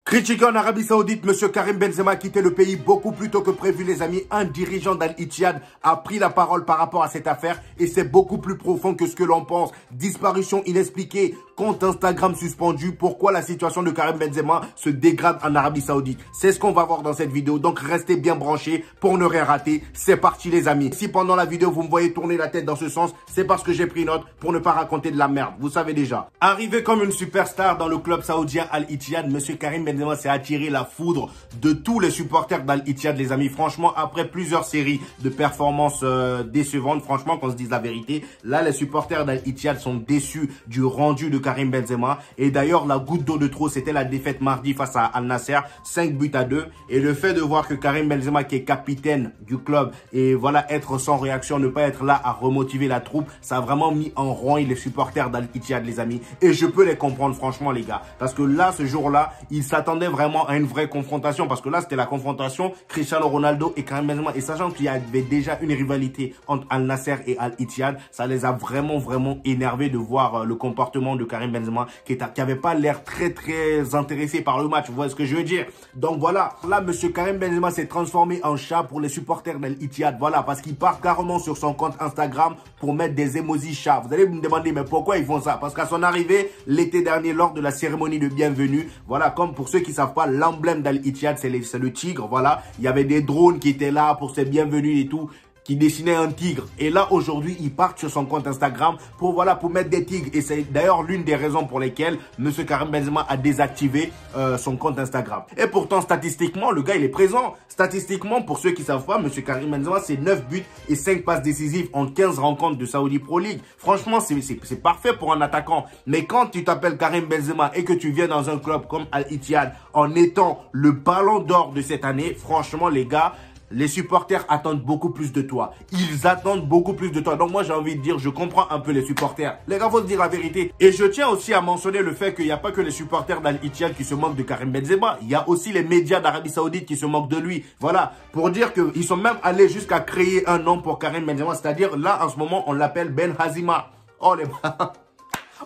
Critiqué en Arabie Saoudite, M. Karim Benzema a quitté le pays beaucoup plus tôt que prévu, les amis. Un dirigeant d'Al-Ittihad a pris la parole par rapport à cette affaire et c'est beaucoup plus profond que ce que l'on pense. Disparition inexpliquée, compte Instagram suspendu. Pourquoi la situation de Karim Benzema se dégrade en Arabie Saoudite? C'est ce qu'on va voir dans cette vidéo, donc restez bien branchés pour ne rien rater. C'est parti les amis. Si pendant la vidéo vous me voyez tourner la tête dans ce sens, c'est parce que j'ai pris note pour ne pas raconter de la merde. Vous savez déjà. Arrivé comme une superstar dans le club saoudien Al-Ittihad, M. Karim Benzema s'est attiré la foudre de tous les supporters d'Al-Ittihad, les amis. Franchement, après plusieurs séries de performances décevantes, franchement, qu'on se dise la vérité, là, les supporters d'Al-Ittihad sont déçus du rendu de Karim Benzema. Et d'ailleurs, la goutte d'eau de trop, c'était la défaite mardi face à Al-Nasser, 5-2. Et le fait de voir que Karim Benzema, qui est capitaine du club, et voilà, être sans réaction, ne pas être là à remotiver la troupe, ça a vraiment mis en rogne les supporters d'Al-Ittihad, les amis. Et je peux les comprendre, franchement, les gars. Parce que là, ce jour-là, ils s'attendait vraiment à une vraie confrontation, parce que là c'était la confrontation Cristiano Ronaldo et Karim Benzema, et sachant qu'il y avait déjà une rivalité entre Al Nasser et Al Ittihad, ça les a vraiment énervés de voir le comportement de Karim Benzema qui avait pas l'air très intéressé par le match, vous voyez ce que je veux dire. Donc voilà, là monsieur Karim Benzema s'est transformé en chat pour les supporters d'Al Ittihad, voilà, parce qu'il part carrément sur son compte Instagram pour mettre des emojis chats. Vous allez me demander mais pourquoi ils font ça? Parce qu'à son arrivée l'été dernier, lors de la cérémonie de bienvenue, voilà, comme pour ceux qui savent pas, l'emblème d'Al-Ittihad, c'est le tigre, voilà. Il y avait des drones qui étaient là pour ses bienvenus et tout, qui dessinaient un tigre. Et là, aujourd'hui, il part sur son compte Instagram pour, voilà, pour mettre des tigres. Et c'est d'ailleurs l'une des raisons pour lesquelles M. Karim Benzema a désactivé son compte Instagram. Et pourtant, statistiquement, le gars, il est présent. Statistiquement, pour ceux qui savent pas, M. Karim Benzema, c'est 9 buts et 5 passes décisives en 15 rencontres de Saudi Pro League. Franchement, c'est parfait pour un attaquant. Mais quand tu t'appelles Karim Benzema et que tu viens dans un club comme Al-Ittihad en étant le ballon d'or de cette année, franchement, les gars, les supporters attendent beaucoup plus de toi. Ils attendent beaucoup plus de toi. Donc moi, j'ai envie de dire, je comprends un peu les supporters. Les gars, faut se dire la vérité. Et je tiens aussi à mentionner le fait qu'il n'y a pas que les supporters d'Al-Ittihad qui se moquent de Karim Benzema. Il y a aussi les médias d'Arabie Saoudite qui se moquent de lui. Voilà. Pour dire qu'ils sont même allés jusqu'à créer un nom pour Karim Benzema. C'est-à-dire, là, en ce moment, on l'appelle Ben Hazima. Oh, les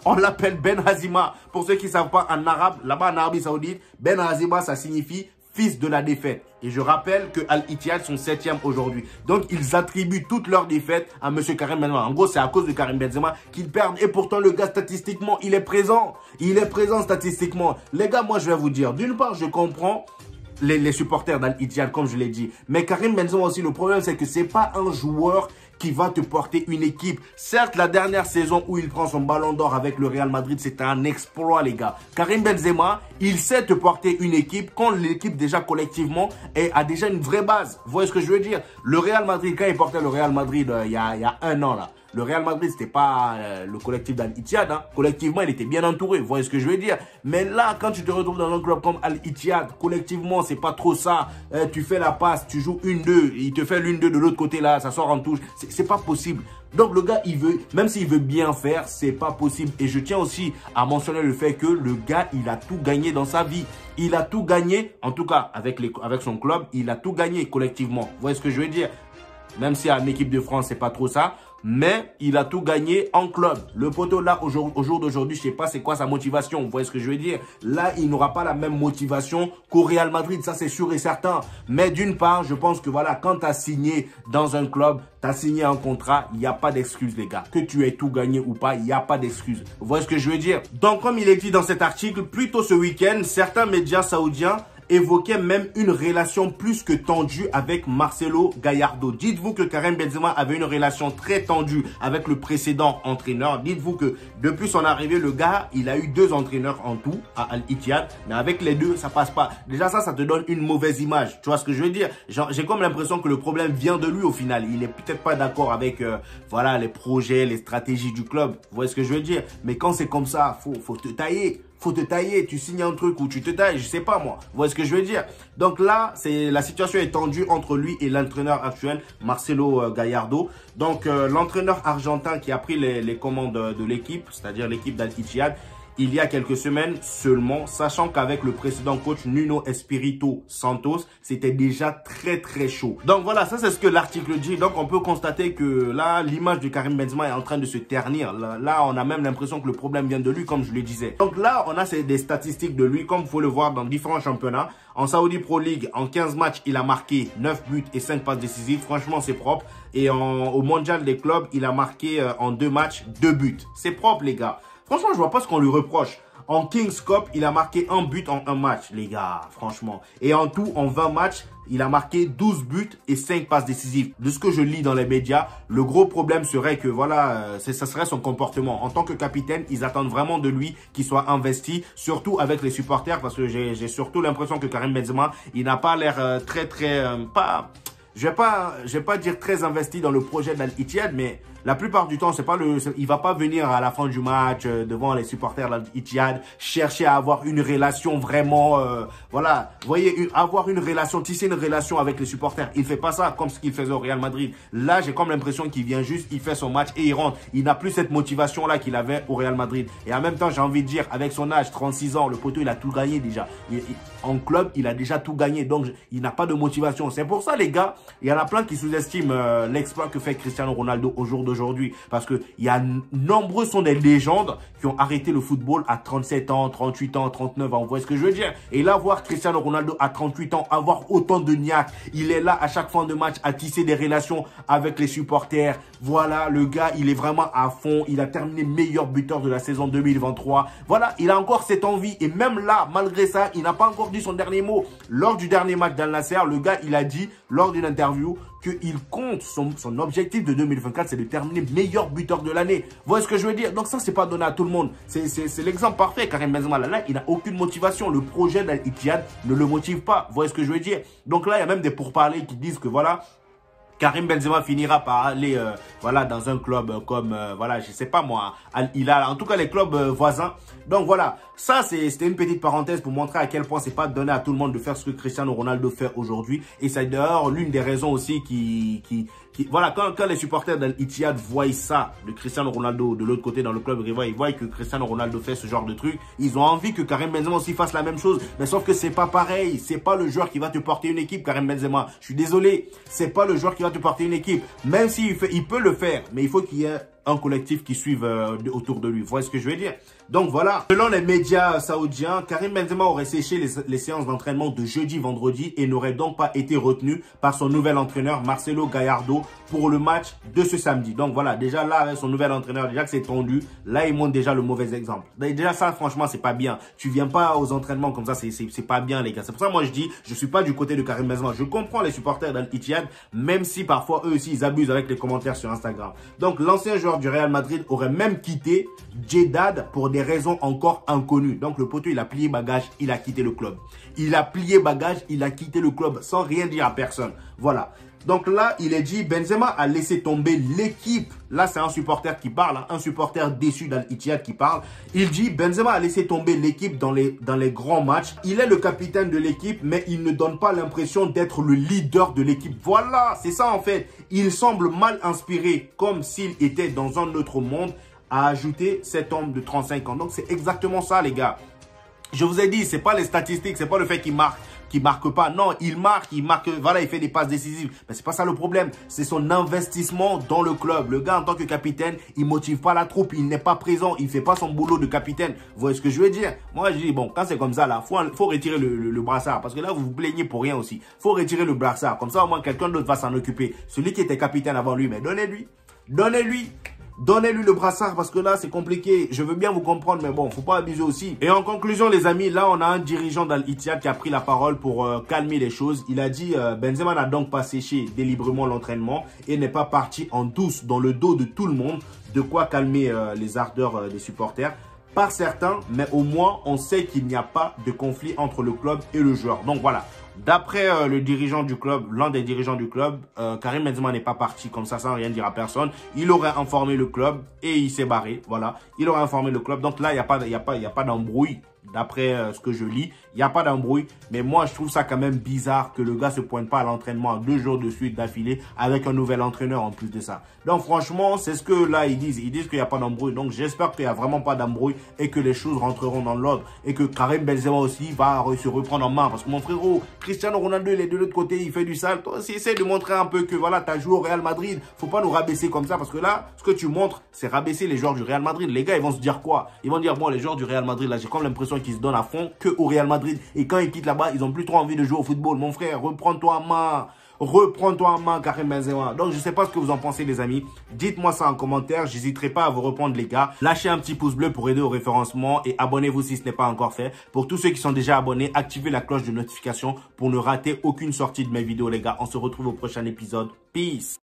on l'appelle Ben Hazima. Pour ceux qui ne savent pas en arabe, là-bas en Arabie Saoudite, Ben Hazima, ça signifie fils de la défaite. Et je rappelle que Al-Ittihad sont 7e aujourd'hui. Donc, ils attribuent toutes leurs défaites à M. Karim Benzema. En gros, c'est à cause de Karim Benzema qu'ils perdent. Et pourtant, le gars, statistiquement, il est présent. Il est présent statistiquement. Les gars, moi, je vais vous dire. D'une part, je comprends les supporters d'Al-Ittihad, comme je l'ai dit. Mais Karim Benzema aussi, le problème, c'est que c'est pas un joueur qui va te porter une équipe. Certes, la dernière saison où il prend son ballon d'or avec le Real Madrid, c'était un exploit, les gars. Karim Benzema, il sait te porter une équipe quand l'équipe, déjà collectivement, a déjà une vraie base. Vous voyez ce que je veux dire? Le Real Madrid, quand il portait le Real Madrid il y a un an, là, le Real Madrid, c'était pas le collectif d'Al-Ittihad. Hein. Collectivement, il était bien entouré. Vous voyez ce que je veux dire? Mais là, quand tu te retrouves dans un club comme Al-Ittihad, collectivement, c'est pas trop ça. Tu fais la passe, tu joues 1-2. Il te fait l'1-2 de l'autre côté là, ça sort en touche. C'est pas possible. Donc le gars, il veut, même s'il veut bien faire, c'est pas possible. Et je tiens aussi à mentionner le fait que le gars, il a tout gagné dans sa vie. Il a tout gagné, en tout cas avec son club, il a tout gagné collectivement. Vous voyez ce que je veux dire? Même si en équipe de France, c'est pas trop ça. Mais il a tout gagné en club. Le poteau là, au jour d'aujourd'hui, je sais pas c'est quoi sa motivation. Vous voyez ce que je veux dire? Là, il n'aura pas la même motivation qu'au Real Madrid. Ça, c'est sûr et certain. Mais d'une part, je pense que voilà, quand tu as signé dans un club, tu as signé un contrat, il n'y a pas d'excuse, les gars. Que tu aies tout gagné ou pas, il n'y a pas d'excuse. Vous voyez ce que je veux dire? Donc, comme il est dit dans cet article, plus tôt ce week-end, certains médias saoudiens évoquait même une relation plus que tendue avec Marcelo Gallardo. Dites-vous que Karim Benzema avait une relation très tendue avec le précédent entraîneur. Dites-vous que depuis son arrivée, le gars, il a eu 2 entraîneurs en tout à Al-Ittihad. Mais avec les 2, ça passe pas. Déjà, ça te donne une mauvaise image. Tu vois ce que je veux dire? J'ai comme l'impression que le problème vient de lui au final. Il est peut-être pas d'accord avec voilà, les projets, les stratégies du club. Vous voyez ce que je veux dire? Mais quand c'est comme ça, faut te tailler. Faut te tailler, tu signes un truc ou tu te tailles, je sais pas moi. Vous voyez ce que je veux dire? Donc là, la situation est tendue entre lui et l'entraîneur actuel, Marcelo Gallardo. Donc l'entraîneur argentin qui a pris les commandes de l'équipe, c'est-à-dire l'équipe d'Al-Ittihad, il y a quelques semaines seulement, sachant qu'avec le précédent coach Nuno Espirito Santos, c'était déjà très chaud. Donc voilà, ça c'est ce que l'article dit. Donc on peut constater que là, l'image de Karim Benzema est en train de se ternir. Là, on a même l'impression que le problème vient de lui, comme je le disais. Donc là, on a des statistiques de lui, comme vous pouvez le voir dans différents championnats. En Saudi Pro League, en 15 matchs, il a marqué 9 buts et 5 passes décisives. Franchement, c'est propre. Et au mondial des clubs, il a marqué en 2 matchs 2 buts. C'est propre, les gars. Franchement, je vois pas ce qu'on lui reproche. En Kings Cup, il a marqué 1 but en 1 match, les gars, franchement. Et en tout, en 20 matchs, il a marqué 12 buts et 5 passes décisives. De ce que je lis dans les médias, le gros problème serait que, voilà, ça serait son comportement. En tant que capitaine, ils attendent vraiment de lui qu'il soit investi, surtout avec les supporters, parce que j'ai surtout l'impression que Karim Benzema, il n'a pas l'air je vais pas dire très investi dans le projet d'Al-Ittihad, mais la plupart du temps, il va pas venir à la fin du match devant les supporters d'Al-Ittihad chercher à avoir une relation vraiment, voilà, vous voyez, avoir une relation, tisser une relation avec les supporters. Il fait pas ça comme ce qu'il faisait au Real Madrid. Là, j'ai comme l'impression qu'il vient juste, il fait son match et il rentre. Il n'a plus cette motivation là qu'il avait au Real Madrid. Et en même temps, j'ai envie de dire, avec son âge, 36 ans, le poteau, il a tout gagné déjà. En club, il a déjà tout gagné, donc il n'a pas de motivation. C'est pour ça, les gars, il y en a plein qui sous-estiment l'exploit que fait Cristiano Ronaldo au jour d'aujourd'hui. Parce que nombreux sont des légendes qui ont arrêté le football à 37 ans, 38 ans, 39 ans. Vous voyez ce que je veux dire? Et là, voir Cristiano Ronaldo à 38 ans, avoir autant de niaque, il est là à chaque fin de match à tisser des relations avec les supporters. Voilà, le gars, il est vraiment à fond. Il a terminé meilleur buteur de la saison 2023. Voilà, il a encore cette envie. Et même là, malgré ça, il n'a pas encore dit son dernier mot. Lors du dernier match d'Al Nassr, le gars, il a dit, lors d'une interview, qu'il compte, son objectif de 2024, c'est de terminer meilleur buteur de l'année. Vous voyez ce que je veux dire? Donc ça, c'est pas donné à tout le monde. C'est l'exemple parfait. Karim Benzema, là, il n'a aucune motivation. Le projet d'Al-Ittihad ne le motive pas. Vous voyez ce que je veux dire? Donc là, il y a même des pourparlers qui disent que voilà, Karim Benzema finira par aller voilà, dans un club comme, voilà, je sais pas moi, Al Hilal, en tout cas les clubs voisins. Donc voilà, ça c'était une petite parenthèse pour montrer à quel point c'est pas donné à tout le monde de faire ce que Cristiano Ronaldo fait aujourd'hui. Et c'est d'ailleurs l'une des raisons aussi voilà, quand les supporters d'Al-Ittihad voient ça, de Cristiano Ronaldo de l'autre côté dans le club rival, ils voient que Cristiano Ronaldo fait ce genre de truc, ils ont envie que Karim Benzema aussi fasse la même chose. Mais sauf que c'est pas pareil, c'est pas le joueur qui va te porter une équipe, Karim Benzema. Je suis désolé, c'est pas le joueur qui va te porter une équipe. Même s'il il peut le faire, mais il faut qu'il y ait un collectif qui suive autour de lui. Vous voyez ce que je veux dire? Donc voilà, selon les médias saoudiens, Karim Benzema aurait séché les séances d'entraînement de jeudi, vendredi et n'aurait donc pas été retenu par son nouvel entraîneur Marcelo Gallardo pour le match de ce samedi. Donc voilà, déjà là, avec son nouvel entraîneur, déjà que c'est tendu, là il montre déjà le mauvais exemple. Déjà ça, franchement, c'est pas bien. Tu viens pas aux entraînements comme ça, c'est pas bien, les gars. C'est pour ça que moi je dis, je suis pas du côté de Karim Benzema. Je comprends les supporters d'Al-Ittihad, même si parfois eux aussi ils abusent avec les commentaires sur Instagram. Donc l'ancien joueur du Real Madrid aurait même quitté Jeddah pour des raisons encore inconnues. Donc le poteau, il a plié bagage, il a quitté le club. Il a plié bagage, il a quitté le club sans rien dire à personne. Voilà. Donc là, il est dit, Benzema a laissé tomber l'équipe. Là, c'est un supporter qui parle, hein, un supporter déçu d'Al-Ittihad qui parle. Il dit, Benzema a laissé tomber l'équipe dans les grands matchs. Il est le capitaine de l'équipe, mais il ne donne pas l'impression d'être le leader de l'équipe. Voilà, c'est ça en fait. Il semble mal inspiré, comme s'il était dans un autre monde, a ajouté cet homme de 35 ans. Donc, c'est exactement ça, les gars. Je vous ai dit, c'est pas les statistiques, c'est pas le fait qu'il marque pas. Non, il marque, voilà, il fait des passes décisives. Mais c'est pas ça le problème. C'est son investissement dans le club. Le gars, en tant que capitaine, il motive pas la troupe. Il n'est pas présent. Il fait pas son boulot de capitaine. Vous voyez ce que je veux dire? Moi, je dis, bon, quand c'est comme ça, là, faut retirer le brassard. Parce que là, vous vous plaignez pour rien aussi. Faut retirer le brassard. Comme ça, au moins, quelqu'un d'autre va s'en occuper. Celui qui était capitaine avant lui, mais donnez-lui. Donnez-lui le brassard parce que là, c'est compliqué. Je veux bien vous comprendre, mais bon, faut pas abuser aussi. Et en conclusion, les amis, là, on a un dirigeant d'Al-Ittihad qui a pris la parole pour calmer les choses. Il a dit, Benzema n'a donc pas séché délibérément l'entraînement et n'est pas parti en douce dans le dos de tout le monde. De quoi calmer les ardeurs des supporters. Par certains, mais au moins, on sait qu'il n'y a pas de conflit entre le club et le joueur. Donc voilà, D'après le dirigeant du club, l'un des dirigeants du club, Karim Benzema n'est pas parti comme ça sans rien dire à personne. Il aurait informé le club et il s'est barré. Voilà, il aurait informé le club. Donc là, il n'y a pas d'embrouille. D'après ce que je lis, il n'y a pas d'embrouille. Mais moi, je trouve ça quand même bizarre que le gars se pointe pas à l'entraînement 2 jours de suite d'affilée avec un nouvel entraîneur en plus de ça. Donc franchement, c'est ce que là ils disent. Ils disent qu'il n'y a pas d'embrouille. Donc j'espère qu'il n'y a vraiment pas d'embrouille et que les choses rentreront dans l'ordre. Et que Karim Benzema aussi va se reprendre en main. Parce que mon frérot, Cristiano Ronaldo, il est de l'autre côté, il fait du sale. Toi aussi, essaie de montrer un peu que voilà, tu as joué au Real Madrid. Faut pas nous rabaisser comme ça. Parce que là, ce que tu montres, c'est rabaisser les joueurs du Real Madrid. Les gars, ils vont se dire quoi? Ils vont dire, bon, les joueurs du Real Madrid, là, j'ai comme l'impression qu'ils se donnent à fond que au Real Madrid. Et quand ils quittent là-bas, ils ont plus trop envie de jouer au football. Mon frère, reprends-toi en main. Reprends-toi en main, Karim Benzema. Donc, je sais pas ce que vous en pensez, les amis. Dites-moi ça en commentaire. J'hésiterai pas à vous répondre, les gars. Lâchez un petit pouce bleu pour aider au référencement et abonnez-vous si ce n'est pas encore fait. Pour tous ceux qui sont déjà abonnés, activez la cloche de notification pour ne rater aucune sortie de mes vidéos, les gars. On se retrouve au prochain épisode. Peace.